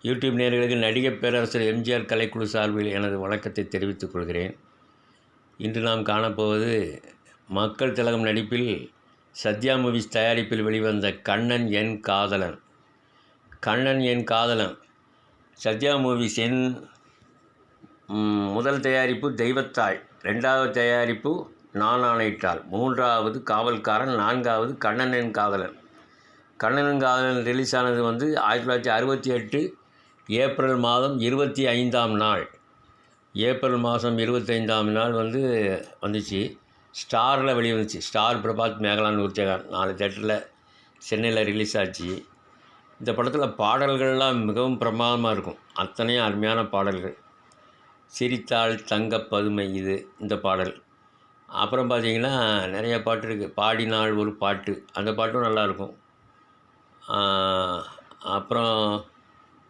YouTube நேயர்களுக்கு நடிகர் பேரரசர் எம்ஜிஆர் கலைக்குழு சார்பில் எனது வணக்கத்தை தெரிவித்துக் கொள்கிறேன். இன்று நாம் காணப்போவது மக்கள் திலகம் நடிப்பில் சத்யா மூவிஸ் தயாரிப்பில் வெளிவந்த கண்ணன் என் காதலன். கண்ணன் என் காதலன் சத்யா மூவிஸின் முதல் தயாரிப்பு தெய்வத்தாய், 2வது தயாரிப்பு நான் ஆணையிட்டால், 3வது காவல்காரன், 4வது கண்ணன் என் காதலன். கண்ணன் என் காதலன் ரிலீஸ் ஆனது 1968 ஏப்ரல் மாதம் 25ஆம் நாள். ஏப்ரல் மாதம் 25ஆம் நாள் வந்துச்சு. ஸ்டாரில் வெளிவந்துச்சு. ஸ்டார், பிரபாத், மேகலா, நூர்ஜஹான் 4 தேட்டரில் சென்னையில் ரிலீஸ் ஆச்சு. இந்த படத்தில் பாடல்கள்லாம் மிகவும் பிரமாதமாக இருக்கும். அத்தனையும் அருமையான பாடல்கள். சிரித்தாள் தங்க பதுமை இந்த பாடல். அப்புறம் பார்த்திங்கன்னா நிறைய பாட்டு இருக்குது. பாடினாள் ஒரு பாட்டு, அந்த பாட்டும் நல்லாயிருக்கும். அப்புறம்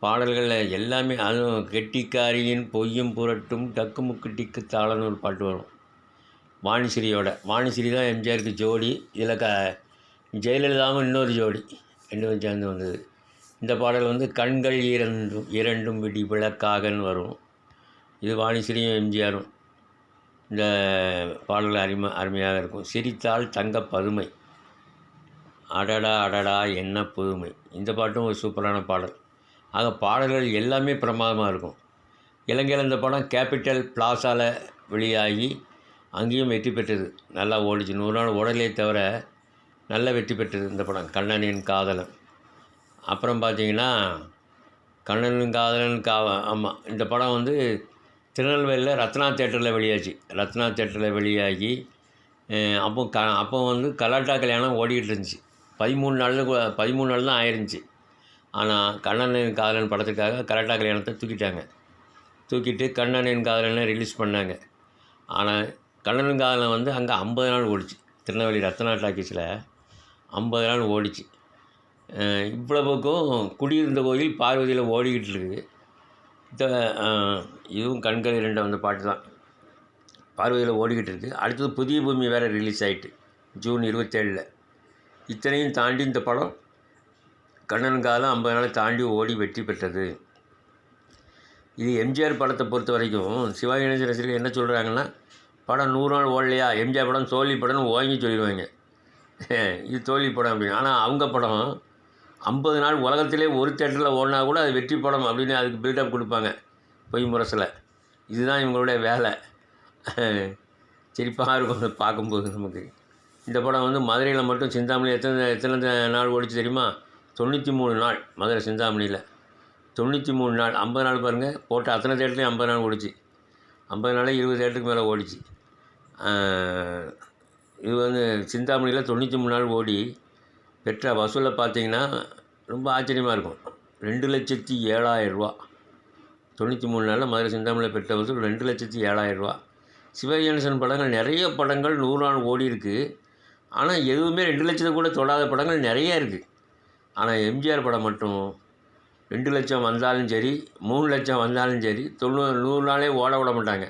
பாடல்கள் எல்லாமே, அதுவும் கெட்டிக்காரியின் பொய்யும் புரட்டும் டக்குமுக்கு டிக்கு தாளன்னு ஒரு பாட்டு வரும் வாணிஸ்ரீயோட. வாணிஸ்ரீ தான் எம்ஜிஆருக்கு ஜோடி. இதில் ஜெயலலிதாவும் இன்னொரு ஜோடி, 2 பேரும் சேர்ந்து வந்தது. இந்த பாடல் கண்கள் இரண்டும் விடி விளக்காகன்னு வரும். இது வாணிஸ்ரீயும் எம்ஜிஆரும். இந்த பாடல் அருமையாக இருக்கும். சிரித்தாள் தங்க பதுமை, அடடா அடடா என்ன புதுமை, இந்த பாட்டும் ஒரு சூப்பரான பாடல். ஆக பாடல்கள் எல்லாமே பிரமாதமாக இருக்கும். இலங்கையில் இந்த படம் கேபிட்டல் பிளாசாவில் வெளியாகி அங்கேயும் வெற்றி பெற்றது. நல்லா ஓடிச்சு. 100 நாள் ஓடலே தவிர நல்ல வெற்றி பெற்றது இந்த படம் கண்ணனின் காதலன். அப்புறம் பார்த்திங்கன்னா கண்ணனின் காதலன் ஆமாம், இந்த படம் திருநெல்வேலியில் ரத்னா தேட்டரில் வெளியாச்சு. ரத்னா தேட்டரில் வெளியாகி அப்போ கலாட்டா கல்யாணம் ஓடிக்கிட்டு இருந்துச்சு. 13 நாள் தான் ஆயிருந்துச்சு. ஆனால் கண்ணனின் காதலன் படத்துக்காக கலாட்டா கல்யாணத்தை தூக்கிட்டு கண்ணனின் காதலனை ரிலீஸ் பண்ணாங்க. ஆனால் கண்ணனின் காதலன் அங்கே 50 நாள் ஓடிச்சு. திருநெல்வேலி ரத்னா டாக்கீஸில் 50 நாள் ஓடிச்சு. இவ்வளவுக்கும் குடியிருந்த கோயில் பார்வதியில் ஓடிக்கிட்டு இருக்குது. இதுவும் கண்கள் இரண்டு வந்த பாட்டு தான். பார்வதியில் ஓடிக்கிட்டு இருக்குது. அடுத்தது புதிய பூமி வேறு ரிலீஸ் ஆகிட்டு ஜூன் 27. இத்தனையும் தாண்டி இந்த படம் கண்ணன் காலம் 50 நாளை தாண்டி ஓடி வெற்றி பெற்றது. இது எம்ஜிஆர் படத்தை பொறுத்த வரைக்கும் சிவாஜி கணேசன் ரசிகர்கள் என்ன சொல்கிறாங்கன்னா, படம் 100 நாள் ஓடலையா, எம்ஜிஆர் படம் தோல்வி படம்னு ஓங்கி சொல்லிடுவாங்க. இது தோல்வி படம் அப்படின்னு. ஆனால் அவங்க படம் 50 நாள் உலகத்திலே ஒரு தேட்டரில் ஓடினா கூட அது வெற்றி படம் அப்படின்னு அதுக்கு பில்டப் கொடுப்பாங்க பொய் முரசில். இதுதான் இவங்களுடைய வேலை. சிரிப்பாக இருக்கும் பார்க்கும்போது நமக்கு. இந்த படம் மதுரையில் மட்டும் சிந்தாமணி எத்தனை நாள் ஓடிச்சு தெரியுமா? 93 நாள். மதுரை சிந்தாமணியில் 93 நாள். 50 நாள் பாருங்கள், போட்ட அத்தனை தேட்டர்லையும் 50 நாள் ஓடிச்சு. 50 நாளே 20 தேட்டருக்கு மேலே ஓடிச்சு. இது சிந்தாமணியில் 93 நாள் ஓடி பெற்ற வசூலை பார்த்திங்கன்னா ரொம்ப ஆச்சரியமாக இருக்கும். 2,07,000 ரூபா. 93 நாளில் மதுரை சிந்தாமணியில் பெற்ற வசூல் 2,07,000 ரூபா. சிவாஜி கணேசன் படங்கள் நிறைய படங்கள் 100 நாள் ஓடி இருக்குது. ஆனால் எதுவுமே 2 லட்சத்தை கூட தொடாத படங்கள் நிறைய இருக்குது. ஆனால் எம்ஜிஆர் படம் மட்டும் 2 லட்சம் வந்தாலும் சரி, 3 லட்சம் வந்தாலும் சரி, 100 நாளே ஓட விட மாட்டாங்க.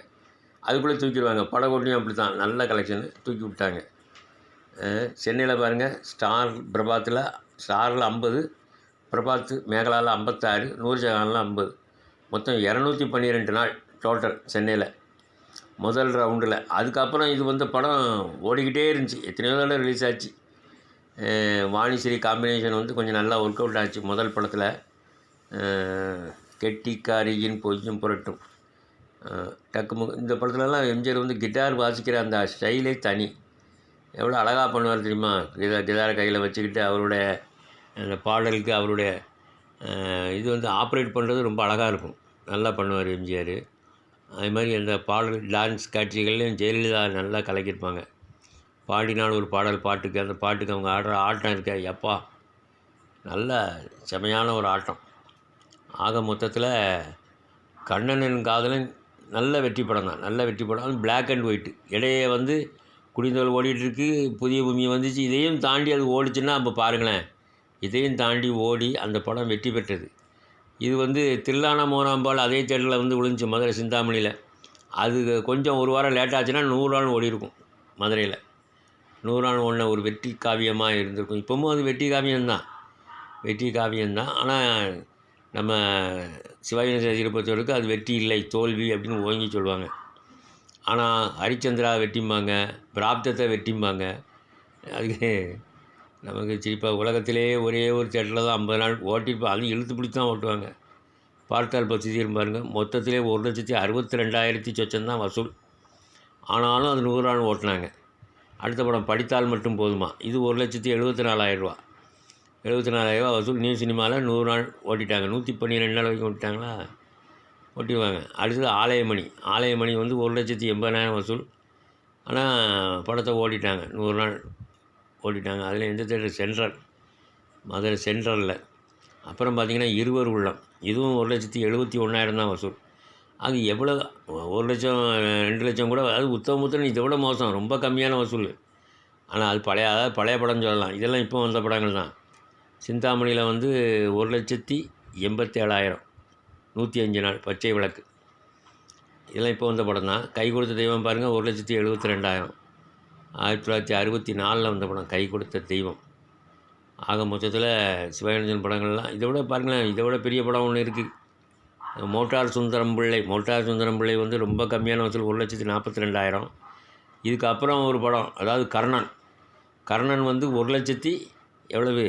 அதுக்குள்ளே தூக்கிடுவாங்க. படகோட்டியும் அப்படி தான், நல்ல கலெக்ஷனு தூக்கி விட்டாங்க. சென்னையில் பாருங்கள், ஸ்டார் பிரபாத்தில், ஸ்டாரில் 50, பிரபாத் மேகலாவில் 56, நூர்ஜஹானில் 50, மொத்தம் 212 நாள் டோட்டல் சென்னையில் முதல் ரவுண்டில். அதுக்கப்புறம் இது படம் ஓடிக்கிட்டே இருந்துச்சு. எத்தனையோ தடவை ரிலீஸ் ஆச்சு. வாணிஸ்ரீ காம்பினேஷன் கொஞ்சம் நல்லா ஒர்க் அவுட் ஆச்சு முதல் படத்தில். கெட்டிக்காரியின் பொய்யும் புரட்டும் இந்த படத்துலலாம் எம்ஜிஆர் கிட்டார் வாசிக்கிற அந்த ஸ்டைலே தனி. எவ்வளோ அழகாக பண்ணுவார் தெரியுமா? கிதாரை கையில் வச்சுக்கிட்டு அவருடைய அந்த பாடலுக்கு அவருடைய இது ஆப்ரேட் பண்ணுறது ரொம்ப அழகாக இருக்கும். நல்லா பண்ணுவார் எம்ஜிஆர். அது மாதிரி அந்த பாடல் டான்ஸ் காட்சிகள்லையும் ஜெயலலிதா நல்லா கலக்கியிருப்பாங்க. பாடினால் ஒரு பாடல் பாட்டுக்கு, அந்த பாட்டுக்கு அவங்க ஆடுற ஆட்டம் இருக்க எப்பா, நல்ல செமையான ஒரு ஆட்டம். ஆக மொத்தத்தில் கண்ணனின் காதலன் நல்ல வெற்றி படம் தான். நல்ல வெற்றி படம். Black and white. இடையே குடிந்தோல் ஓடிட்டுருக்கு, புதிய பூமி வந்துச்சு. இதையும் தாண்டி அது ஓடிச்சுன்னா அப்போ பாருங்களேன். இதையும் தாண்டி ஓடி அந்த படம் வெற்றி பெற்றது. இது தில்லானா மோனாம்பால் அதே தேட்டரில் விழுந்துச்சு மதுரை சிந்தாமணியில். அது கொஞ்சம் ஒரு வாரம் லேட் ஆச்சுன்னா 100 நாள் ஓடி இருக்கும் மதுரையில். 100 நாள் ஓடின ஒரு வெற்றி காவியமாக இருந்திருக்கும். இப்போவும் அது வெற்றி காவியம்தான். ஆனால் நம்ம சிவாஜி கணேசன் பொறுத்தவரைக்கும் அது வெற்றி இல்லை, தோல்வி அப்படின்னு ஓங்கி சொல்லுவாங்க. ஆனால் ஹரிச்சந்திரா வெற்றிம்பாங்க, பிராப்தத்தை வெற்றிம்பாங்க. அதுக்கு நமக்கு சிரிப்பாக, உலகத்திலேயே ஒரே ஒரு தேட்டரில் தான் 50 நாள் ஓட்டியிருப்போம். அதுவும் இழுத்து பிடிச்சி தான் ஓட்டுவாங்க. பார்த்தால் பசி தீரும் பாருங்க. மொத்தத்திலே 1,62,000 சொச்சம் தான் வசூல். ஆனாலும் அது 100 நாள் ஓட்டினாங்க. அடுத்த படம் படித்தால் மட்டும் போதுமா, இது 1,74,000 74,000 வசூல். நியூ சினிமாவில் 100 நாள் ஓட்டிட்டாங்க. 112 நாள் வரைக்கும் ஓட்டிட்டாங்களா, ஓட்டிடுவாங்க. அடுத்தது ஆலயமணி. ஆலயமணி வந்து 1,80,000 வசூல். ஆனால் படத்தை ஓட்டிட்டாங்க, 100 நாள் ஓட்டிட்டாங்க. அதில் எந்த தேட்டர்? சென்ட்ரல், மதுரை சென்ட்ரலில். அப்புறம் பார்த்திங்கன்னா இருவர் உள்ளம், இதுவும் 1,71,000 தான் வசூல். அது எவ்வளோ, 1 லட்சம் 2 லட்சம் கூட, அது உத்தமபுத்திரன் இதை விட மோசம், ரொம்ப கம்மியான வசூல். ஆனால் அது பழைய படம்னு சொல்லலாம். இதெல்லாம் இப்போ வந்த படங்கள் தான். சிந்தாமணியில் வந்து 1,87,000 105 நாள் பச்சை விளக்கு, இதெல்லாம் இப்போ வந்த படம் தான். கை கொடுத்த தெய்வம் பாருங்கள், 1,72,000 1964 வந்த படம் கை கொடுத்த தெய்வம். ஆக மொத்தத்தில் சிவகணேசன் படங்கள்லாம் இதை விட பாருங்களேன், இதை விட பெரிய படம் ஒன்று இருக்குது. மோட்டார் சுந்தரம் பிள்ளை வந்து ரொம்ப கம்மியான வசூல், 1,42,000. இதுக்கு அப்புறம் ஒரு படம், அதாவது கர்ணன் வந்து 1,00,000 எவ்வளவு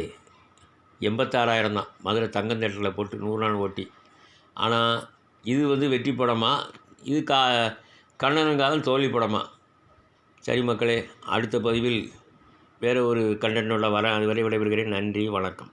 86,000 தான், மதுரை தங்கம் தேட்டரில் போட்டு 100 நாள் ஓட்டி. ஆனால் இது வந்து வெற்றி படமா, இது கண்ணனுக்காக தோல்வி படமா? சரி மக்களே, அடுத்த பதிவில் வேறு ஒரு கண்டென்ட்டோட வரேன். அதுவரை விடைபெறுகிறேன். நன்றி, வணக்கம்.